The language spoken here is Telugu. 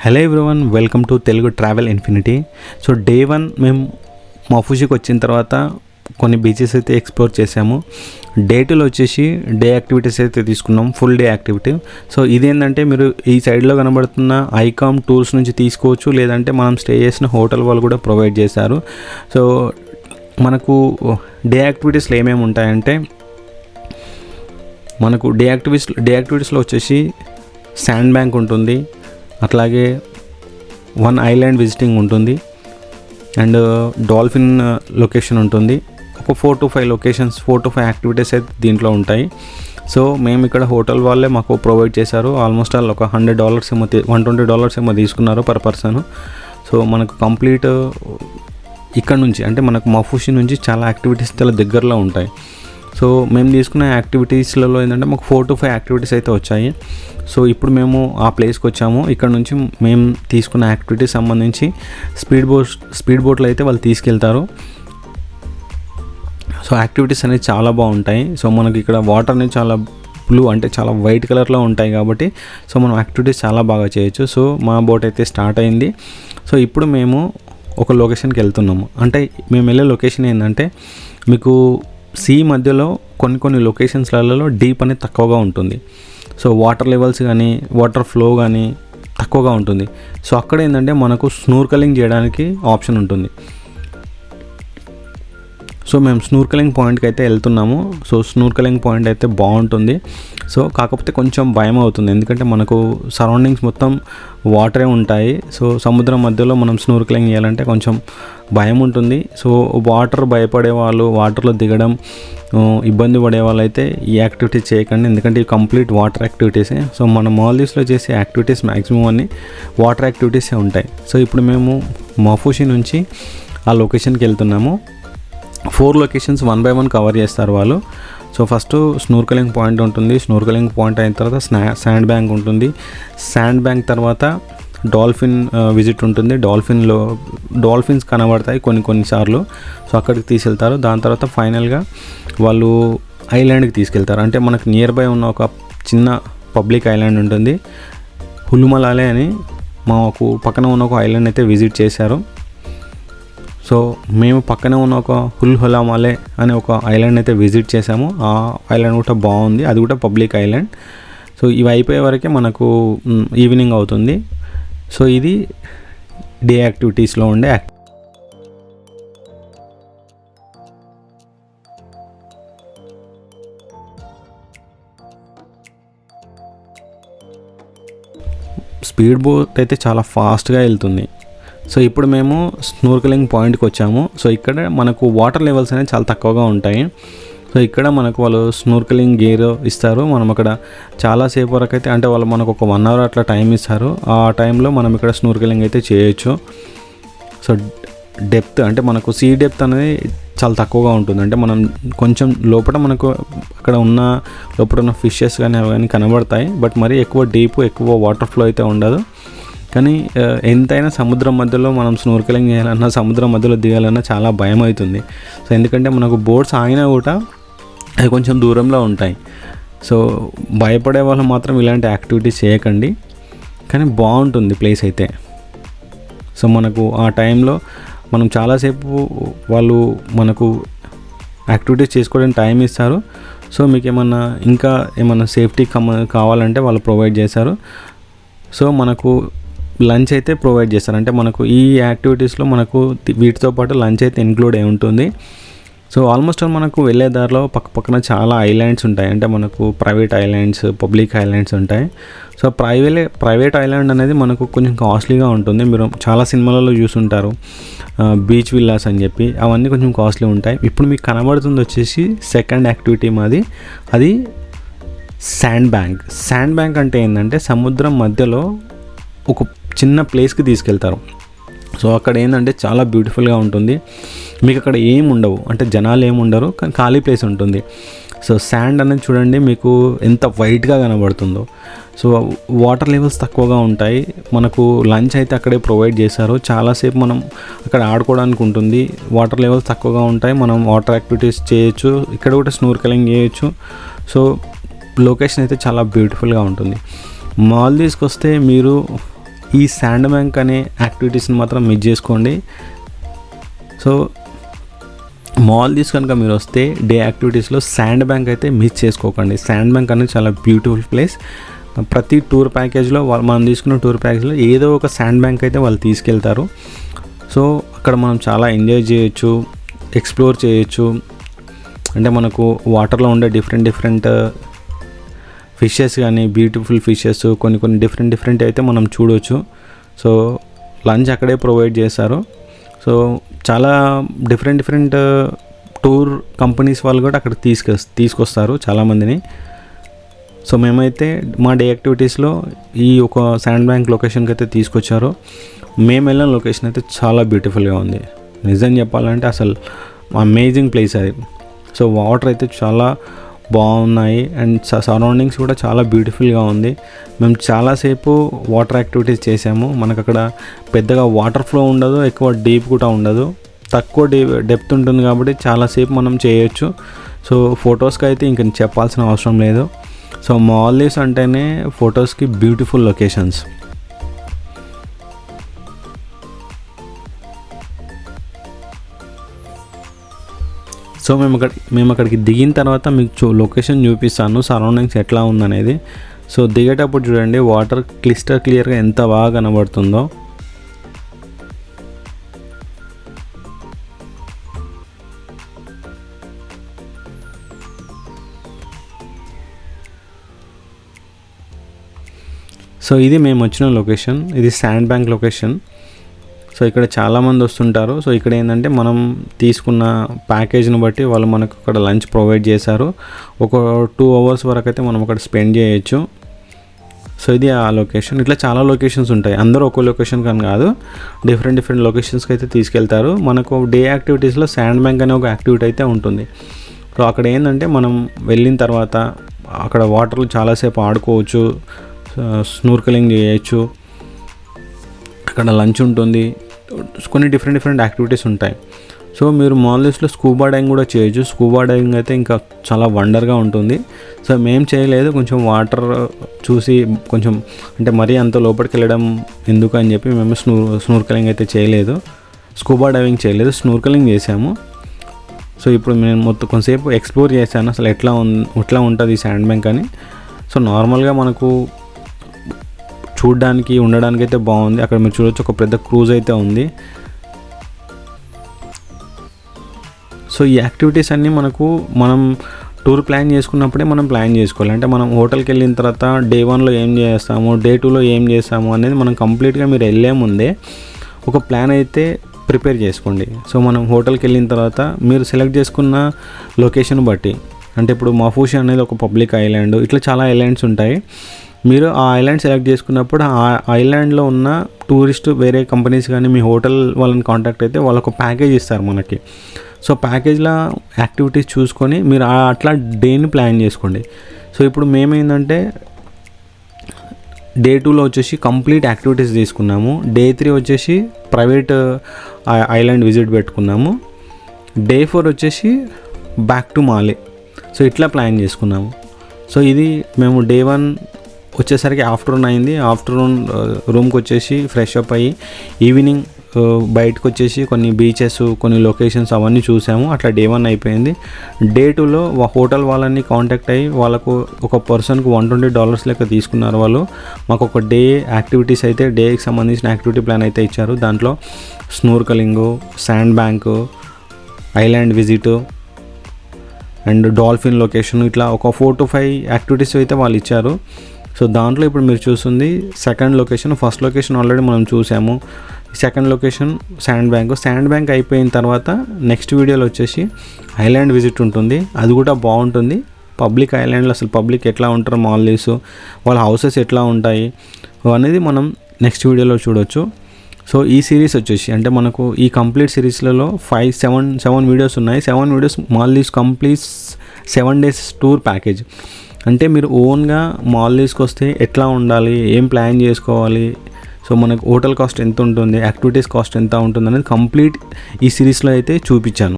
Hello everyone, welcome to Telugu travel infinity. So day 1 మేము మఫూషీకి వచ్చిన తర్వాత కొన్ని బీచెస్ అయితే ఎక్స్ప్లోర్ చేసాము. డే 2లో వచ్చేసి డే యాక్టివిటీస్ అయితే తీసుకున్నాం, ఫుల్ డే యాక్టివిటీ. సో ఇదేంటంటే మీరు ఈ సైడ్లో కనబడుతున్న ఐకామ్ టూర్స్ నుంచి తీసుకోవచ్చు, లేదంటే మనం స్టే చేసిన హోటల్ వాళ్ళు కూడా ప్రొవైడ్ చేశారు. సో మనకు డే యాక్టివిటీస్లో ఏమేమి ఉంటాయంటే, మనకు డే యాక్టివిటీస్లో వచ్చేసి శాండ్ బ్యాంక్ ఉంటుంది, అట్లాగే 1 ఐలాండ్ విజిటింగ్ ఉంటుంది, అండ్ డాల్ఫిన్ లొకేషన్ ఉంటుంది. ఒక 4 to 5 లొకేషన్స్, 4 to 5 యాక్టివిటీస్ అయితే దీంట్లో ఉంటాయి. సో మేము ఇక్కడ హోటల్ వాళ్ళే మాకు ప్రొవైడ్ చేశారు. ఆల్మోస్ట్ ఆల్ ఒక $100 ఏమో $120 ఏమో తీసుకున్నారు పర్ పర్సన్. సో మనకు కంప్లీట్ ఇక్కడ నుంచి అంటే మనకు మఫూషీ నుంచి చాలా యాక్టివిటీస్ చాలా దగ్గరలో ఉంటాయి. సో మేము తీసుకున్న యాక్టివిటీస్లలో ఏంటంటే మాకు 4 to 5 యాక్టివిటీస్ అయితే వచ్చాయి. సో ఇప్పుడు మేము ఆ ప్లేస్కి వచ్చాము. ఇక్కడ నుంచి మేము తీసుకున్న యాక్టివిటీస్ సంబంధించి స్పీడ్ బోట్లో అయితే వాళ్ళు తీసుకెళ్తారు. సో యాక్టివిటీస్ అనేవి చాలా బాగుంటాయి. సో మనకి ఇక్కడ వాటర్ అనేది చాలా బ్లూ అంటే చాలా వైట్ కలర్లో ఉంటాయి కాబట్టి సో మనం యాక్టివిటీస్ చాలా బాగా చేయొచ్చు. సో మా బోట్ అయితే స్టార్ట్ అయింది. సో ఇప్పుడు మేము ఒక లొకేషన్కి వెళ్తున్నాము. అంటే మేము వెళ్ళే లొకేషన్ ఏంటంటే, మీకు సీ మధ్యలో కొన్ని లొకేషన్స్లలో డీప్ అనేది తక్కువగా ఉంటుంది. సో వాటర్ లెవెల్స్ కానీ వాటర్ ఫ్లో కానీ తక్కువగా ఉంటుంది. సో అక్కడ ఏంటంటే మనకు స్నూర్కలింగ్ చేయడానికి ఆప్షన్ ఉంటుంది. సో మేము స్నూర్కలింగ్ పాయింట్కి అయితే వెళ్తున్నాము. సో స్నూర్కలింగ్ పాయింట్ అయితే బాగుంటుంది. సో కాకపోతే కొంచెం భయం అవుతుంది, ఎందుకంటే మనకు సరౌండింగ్స్ మొత్తం వాటరే ఉంటాయి. సో సముద్రం మధ్యలో మనం స్నూర్కలింగ్ చేయాలంటే కొంచెం భయం ఉంటుంది. సో వాటర్ భయపడే వాళ్ళు, వాటర్లో దిగడం ఇబ్బంది పడే వాళ్ళు అయితే ఈ యాక్టివిటీ చేయకండి, ఎందుకంటే ఇవి కంప్లీట్ వాటర్ యాక్టివిటీసే. సో మన మాల్దీవ్స్లో చేసే యాక్టివిటీస్ మ్యాక్సిమం అన్నీ వాటర్ యాక్టివిటీసే ఉంటాయి. సో ఇప్పుడు మేము మఫూషీ నుంచి ఆ లొకేషన్కి వెళ్తున్నాము. 4 లొకేషన్స్ 1 by 1 కవర్ చేస్తారు వాళ్ళు. సో ఫస్ట్ స్నూర్కలింగ్ పాయింట్ ఉంటుంది. స్నూర్కలింగ్ పాయింట్ అయిన తర్వాత శాండ్ బ్యాంక్ ఉంటుంది. శాండ్ బ్యాంక్ తర్వాత డాల్ఫిన్ విజిట్ ఉంటుంది. డాల్ఫిన్స్ కనబడతాయి కొన్నిసార్లు. సో అక్కడికి తీసుకెళ్తారు. దాని తర్వాత ఫైనల్గా వాళ్ళు ఐలాండ్కి తీసుకెళ్తారు. అంటే మనకు నియర్ బై ఉన్న ఒక చిన్న పబ్లిక్ ఐలాండ్ ఉంటుంది, హులుమలాలే అని. మాకు పక్కన ఉన్న ఒక ఐలాండ్ అయితే విజిట్ చేశారు. సో మేము పక్కనే ఉన్న ఒక హుల్హులామాలే అనే ఒక ఐలాండ్ అయితే విజిట్ చేసాము. ఆ ఐలాండ్ కూడా బాగుంది, అది కూడా పబ్లిక్ ఐలాండ్. సో ఇవి అయిపోయే వరకే మనకు ఈవినింగ్ అవుతుంది. సో ఇది డే యాక్టివిటీస్లో ఉండే స్పీడ్ బోట్ అయితే చాలా ఫాస్ట్గా వెళ్తుంది. సో ఇప్పుడు మేము స్నూర్కలింగ్ పాయింట్కి వచ్చాము. సో ఇక్కడ మనకు వాటర్ లెవెల్స్ అనేవి చాలా తక్కువగా ఉంటాయి. సో ఇక్కడ మనకు వాళ్ళు స్నూర్కలింగ్ గేర్ ఇస్తారు. మనం అక్కడ చాలాసేపు వరకు అయితే, అంటే వాళ్ళు మనకు ఒక 1 hour అట్లా టైం ఇస్తారు. ఆ టైంలో మనం ఇక్కడ స్నూర్కలింగ్ అయితే చేయొచ్చు. సో డెప్త్ అంటే మనకు సీ డెప్త్ అనేది చాలా తక్కువగా ఉంటుంది. అంటే మనం కొంచెం లోపల మనకు అక్కడ ఉన్న లోపల ఉన్న ఫిషెస్ కానీ అవి కానీ కనబడతాయి, బట్ మరీ ఎక్కువ వాటర్ ఫ్లో అయితే ఉండదు. కానీ ఎంతైనా సముద్రం మధ్యలో మనం స్నూర్కలింగ్ చేయాలన్నా, సముద్రం మధ్యలో దిగాలన్నా చాలా భయం అవుతుంది. సో ఎందుకంటే మనకు బోట్స్ ఆగినా కూడా అవి కొంచెం దూరంలో ఉంటాయి. సో భయపడే వాళ్ళు మాత్రం ఇలాంటి యాక్టివిటీస్ చేయకండి, కానీ బాగుంటుంది ప్లేస్ అయితే. సో మనకు ఆ టైంలో మనం చాలాసేపు వాళ్ళు మనకు యాక్టివిటీస్ చేసుకోవడానికి టైం ఇస్తారు. సో మీకు ఇంకా ఏమన్నా సేఫ్టీ కావాలంటే వాళ్ళు ప్రొవైడ్ చేశారు. సో మనకు లంచ్ అయితే ప్రొవైడ్ చేస్తారు. అంటే మనకు ఈ యాక్టివిటీస్లో మనకు వీటితో పాటు లంచ్ అయితే ఇంక్లూడ్ అయి ఉంటుంది. సో ఆల్మోస్ట్ మనకు వెళ్ళే దారిలో పక్కన చాలా ఐలాండ్స్ ఉంటాయి. అంటే మనకు ప్రైవేట్ ఐలాండ్స్, పబ్లిక్ ఐలాండ్స్ ఉంటాయి. సో ప్రైవేట్ ఐలాండ్ అనేది మనకు కొంచెం కాస్ట్లీగా ఉంటుంది. మీరు చాలా సినిమాలలో చూసుంటారు, బీచ్ విల్లాస్ అని చెప్పి, అవన్నీ కొంచెం కాస్ట్లీ ఉంటాయి. ఇప్పుడు మీకు కనబడుతుంది వచ్చేసి సెకండ్ యాక్టివిటీ మాది, అది శాండ్ బ్యాంక్. శాండ్ బ్యాంక్ అంటే ఏంటంటే సముద్రం మధ్యలో ఒక చిన్న ప్లేస్కి తీసుకెళ్తారు. సో అక్కడ ఏంటంటే చాలా బ్యూటిఫుల్గా ఉంటుంది. మీకు అక్కడ ఏం ఉండవు, అంటే జనాలు ఏమి ఉండరు, కానీ ఖాళీ ప్లేస్ ఉంటుంది. సో శాండ్ అనేది చూడండి మీకు ఎంత వైట్గా కనబడుతుందో. సో వాటర్ లెవెల్స్ తక్కువగా ఉంటాయి. మనకు లంచ్ అయితే అక్కడే ప్రొవైడ్ చేశారు. చాలాసేపు మనం అక్కడ ఆడుకోవడానికి ఉంటుంది. వాటర్ లెవెల్స్ తక్కువగా ఉంటాయి, మనం వాటర్ యాక్టివిటీస్ చేయొచ్చు. ఇక్కడ కూడా స్నూర్కలింగ్ చేయొచ్చు. సో లొకేషన్ అయితే చాలా బ్యూటిఫుల్గా ఉంటుంది. మాల్దీవ్స్కి వస్తే మీరు ఈ శాండ్ బ్యాంక్ అనే యాక్టివిటీస్ని మాత్రం మిస్ చేసుకోండి. సో మాల్దీవ్స్ కనుక మీరు వస్తే డే యాక్టివిటీస్లో శాండ్ బ్యాంక్ అయితే మిస్ చేసుకోకండి. శాండ్ బ్యాంక్ అనేది చాలా బ్యూటిఫుల్ ప్లేస్. ప్రతి టూర్ ప్యాకేజ్లో మనం తీసుకున్న టూర్ ప్యాకేజ్లో ఏదో ఒక శాండ్ బ్యాంక్ అయితే వాళ్ళు తీసుకెళ్తారు. సో అక్కడ మనం చాలా ఎంజాయ్ చేయొచ్చు, ఎక్స్ప్లోర్ చేయొచ్చు. అంటే మనకు వాటర్లో ఉండే డిఫరెంట్ ఫిషెస్ కానీ, బ్యూటిఫుల్ ఫిషెస్ కొన్ని డిఫరెంట్ అయితే మనం చూడవచ్చు. సో లంచ్ అక్కడే ప్రొవైడ్ చేస్తారు. సో చాలా డిఫరెంట్ టూర్ కంపెనీస్ వాళ్ళు కూడా అక్కడ తీసుకొస్తారు చాలామందిని. సో మేమైతే మా డే యాక్టివిటీస్లో ఈ ఒక శాండ్ బ్యాంక్ లొకేషన్కి అయితే తీసుకొచ్చారు. మేము వెళ్ళిన లొకేషన్ అయితే చాలా బ్యూటిఫుల్గా ఉంది. నిజం చెప్పాలంటే అసలు అమేజింగ్ ప్లేస్ అది. సో వాటర్ అయితే చాలా బాగున్నాయి అండ్ సరౌండింగ్స్ కూడా చాలా బ్యూటిఫుల్గా ఉంది. మేము చాలాసేపు వాటర్ యాక్టివిటీస్ చేసాము. మనకు అక్కడ పెద్దగా వాటర్ ఫ్లో ఉండదు, ఎక్కువ డీప్ కూడా ఉండదు, తక్కువ డెప్త్ ఉంటుంది కాబట్టి చాలాసేపు మనం చేయొచ్చు. సో ఫొటోస్కి అయితే ఇంక చెప్పాల్సిన అవసరం లేదు. సో మాల్దీవ్స్ అంటేనే ఫొటోస్కి బ్యూటిఫుల్ లొకేషన్స్. సో మేము అక్కడికి దిగిన తర్వాత మీకు లొకేషన్ చూపిస్తాను, సరౌండింగ్స్ ఎట్లా ఉందనేది. సో దిగేటప్పుడు చూడండి వాటర్ క్లియర్గా ఎంత బాగా కనబడుతుందో. సో ఇది మేము వచ్చిన లొకేషన్, ఇది శాండ్ బ్యాంక్ లొకేషన్. సో ఇక్కడ చాలామంది వస్తుంటారు. సో ఇక్కడ ఏంటంటే మనం తీసుకున్న ప్యాకేజ్ని బట్టి వాళ్ళు మనకు అక్కడ లంచ్ ప్రొవైడ్ చేశారు. ఒక 2 hours వరకు అయితే మనం అక్కడ స్పెండ్ చేయొచ్చు. సో ఇది ఆ లొకేషన్. ఇట్లా చాలా లొకేషన్స్ ఉంటాయి. అందరూ ఒక లొకేషన్ కానీ కాదు, డిఫరెంట్ లొకేషన్స్కి అయితే తీసుకెళ్తారు. మనకు డే యాక్టివిటీస్లో శాండ్ బ్యాంక్ అనే ఒక యాక్టివిటీ అయితే ఉంటుంది. సో అక్కడ ఏంటంటే మనం వెళ్ళిన తర్వాత అక్కడ వాటర్లో చాలాసేపు ఆడుకోవచ్చు, స్నూర్కెలింగ్ చేయొచ్చు, అక్కడ లంచ్ ఉంటుంది, కొన్ని డిఫరెంట్ యాక్టివిటీస్ ఉంటాయి. సో మీరు మాల్దీవ్స్లో స్కూబా డైవింగ్ కూడా చేయొచ్చు. స్కూబా డైవింగ్ అయితే ఇంకా చాలా వండర్గా ఉంటుంది. సో మేము చేయలేదు, కొంచెం వాటర్ చూసి కొంచెం అంటే మరీ అంత లోపలికి వెళ్ళడం ఎందుకు అని చెప్పి మేము స్నూర్కెలింగ్ అయితే చేయలేదు, స్కూబా డైవింగ్ చేయలేదు, స్నూర్కెలింగ్ చేసాము. సో ఇప్పుడు నేను మొత్తం కొంతసేపు ఎక్స్ప్లోర్ చేశాను అసలు ఎట్లా ఉంటుంది ఈ శాండ్ బ్యాంక్ అని. సో నార్మల్గా మనకు చూడడానికి ఉండడానికి అయితే బాగుంది. అక్కడ మీరు చూడొచ్చు ఒక పెద్ద క్రూజ్ అయితే ఉంది. సో ఈ యాక్టివిటీస్ అన్నీ మనం టూర్ ప్లాన్ చేసుకున్నప్పుడే మనం ప్లాన్ చేసుకోవాలి. అంటే మనం హోటల్కి వెళ్ళిన తర్వాత డే 1లో ఏం చేస్తాము, డే 2లో ఏం చేస్తాము అనేది మనం కంప్లీట్గా మీరు వెళ్ళే ముందే ఒక ప్లాన్ అయితే ప్రిపేర్ చేసుకోండి. సో మనం హోటల్కి వెళ్ళిన తర్వాత మీరు సెలెక్ట్ చేసుకున్న లొకేషన్ బట్టి, అంటే ఇప్పుడు మాఫూషి అనేది ఒక పబ్లిక్ ఐలాండ్, ఇట్లా చాలా ఐలాండ్స్ ఉంటాయి. మీరు ఆ ఐలాండ్ సెలెక్ట్ చేసుకున్నప్పుడు ఆ ఐలాండ్లో ఉన్న టూరిస్ట్ వేరే కంపెనీస్ కానీ మీ హోటల్ వాళ్ళని కాంటాక్ట్ అయితే వాళ్ళు ఒక ప్యాకేజ్ ఇస్తారు మనకి. సో ప్యాకేజ్లో యాక్టివిటీస్ చూసుకొని మీరు అట్లా డేని ప్లాన్ చేసుకోండి. సో ఇప్పుడు మేమేంటంటే డే 2లో వచ్చేసి కంప్లీట్ యాక్టివిటీస్ తీసుకున్నాము. డే 3 వచ్చేసి ప్రైవేట్ ఐలాండ్ విజిట్ పెట్టుకున్నాము. డే 4 వచ్చేసి బ్యాక్ టు మాలే. సో ఇట్లా ప్లాన్ చేసుకున్నాము. సో ఇది మేము డే 1 వచ్చేసరికి ఆఫ్టర్నూన్ అయింది. ఆఫ్టర్నూన్ రూమ్కి వచ్చేసి ఫ్రెష్ అప్ అయ్యి ఈవినింగ్ బయటకు వచ్చేసి కొన్ని బీచెస్, కొన్ని లొకేషన్స్ అవన్నీ చూసాము. అట్లా డే 1 అయిపోయింది. డే 2లో హోటల్ వాళ్ళని కాంటాక్ట్ అయ్యి వాళ్ళకు ఒక పర్సన్కి $120 లెక్క తీసుకున్నారు వాళ్ళు. మాకు ఒక డే యాక్టివిటీస్ అయితే డేకి సంబంధించిన యాక్టివిటీ ప్లాన్ అయితే ఇచ్చారు. దాంట్లో snorkelling, sand bank, island visit and dolphin location, ఇట్లా ఒక 4 to 5 యాక్టివిటీస్ అయితే వాళ్ళు ఇచ్చారు. సో దాంట్లో ఇప్పుడు మీరు చూస్తుంది second location. First location already మనం చూసాము. సెకండ్ లొకేషన్ శాండ్ బ్యాంక్ అయిపోయిన తర్వాత నెక్స్ట్ వీడియోలో వచ్చేసి ఐలాండ్ విజిట్ ఉంటుంది. అది కూడా బాగుంటుంది. పబ్లిక్ ఐలాండ్లో అసలు పబ్లిక్ ఎట్లా ఉంటారు, మాల్దీవ్స్ వాళ్ళ హౌసెస్ ఎట్లా ఉంటాయి అనేది మనం నెక్స్ట్ వీడియోలో చూడొచ్చు. సో ఈ సిరీస్ వచ్చేసి అంటే మనకు ఈ కంప్లీట్ సిరీస్లలో 7 వీడియోస్ ఉన్నాయి. 7 videos Maldives complete 7 days tour package. అంటే మీరు ఓన్గా మాల్దీవ్స్కి వస్తే ఎట్లా ఉండాలి, ఏం ప్లాన్ చేసుకోవాలి, సో మనకు హోటల్ కాస్ట్ ఎంత ఉంటుంది, యాక్టివిటీస్ కాస్ట్ ఎంత ఉంటుంది అనేది కంప్లీట్ ఈ సిరీస్లో అయితే చూపించాను.